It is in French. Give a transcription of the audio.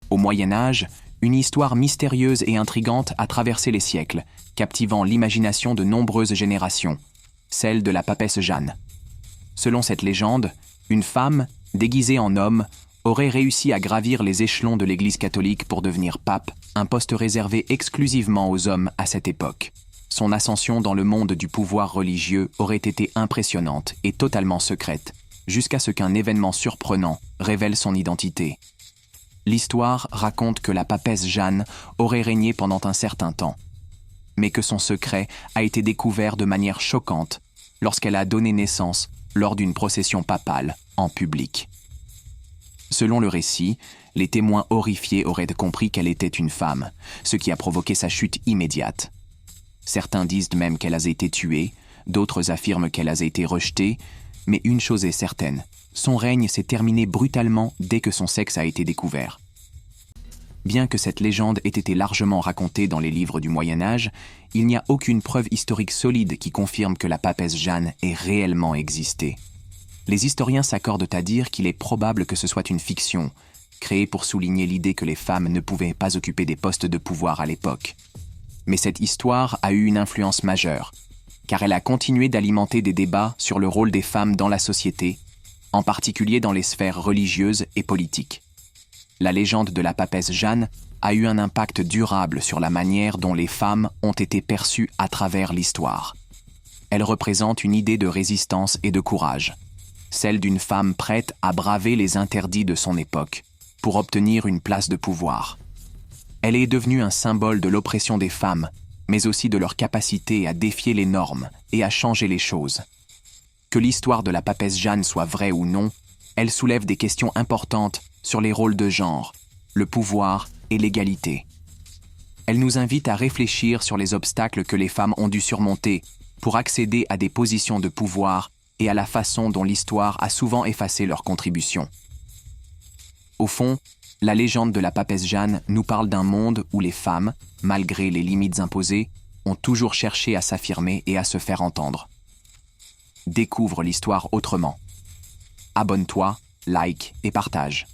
Au Moyen Âge, une histoire mystérieuse et intrigante a traversé les siècles, captivant l'imagination de nombreuses générations, celle de la papesse Jeanne. Selon cette légende, une femme, déguisée en homme, aurait réussi à gravir les échelons de l'Église catholique pour devenir pape, un poste réservé exclusivement aux hommes à cette époque. Son ascension dans le monde du pouvoir religieux aurait été impressionnante et totalement secrète, jusqu'à ce qu'un événement surprenant révèle son identité. L'histoire raconte que la papesse Jeanne aurait régné pendant un certain temps, mais que son secret a été découvert de manière choquante lorsqu'elle a donné naissance lors d'une procession papale en public. Selon le récit, les témoins horrifiés auraient compris qu'elle était une femme, ce qui a provoqué sa chute immédiate. Certains disent même qu'elle a été tuée, d'autres affirment qu'elle a été rejetée, mais une chose est certaine, son règne s'est terminé brutalement dès que son sexe a été découvert. Bien que cette légende ait été largement racontée dans les livres du Moyen Âge, il n'y a aucune preuve historique solide qui confirme que la papesse Jeanne ait réellement existé. Les historiens s'accordent à dire qu'il est probable que ce soit une fiction, créée pour souligner l'idée que les femmes ne pouvaient pas occuper des postes de pouvoir à l'époque. Mais cette histoire a eu une influence majeure, car elle a continué d'alimenter des débats sur le rôle des femmes dans la société, en particulier dans les sphères religieuses et politiques. La légende de la papesse Jeanne a eu un impact durable sur la manière dont les femmes ont été perçues à travers l'histoire. Elle représente une idée de résistance et de courage, celle d'une femme prête à braver les interdits de son époque pour obtenir une place de pouvoir. Elle est devenue un symbole de l'oppression des femmes, mais aussi de leur capacité à défier les normes et à changer les choses. Que l'histoire de la papesse Jeanne soit vraie ou non, elle soulève des questions importantes sur les rôles de genre, le pouvoir et l'égalité. Elle nous invite à réfléchir sur les obstacles que les femmes ont dû surmonter pour accéder à des positions de pouvoir et à la façon dont l'histoire a souvent effacé leur contribution. Au fond, la légende de la papesse Jeanne nous parle d'un monde où les femmes, malgré les limites imposées, ont toujours cherché à s'affirmer et à se faire entendre. Découvre l'histoire autrement. Abonne-toi, like et partage.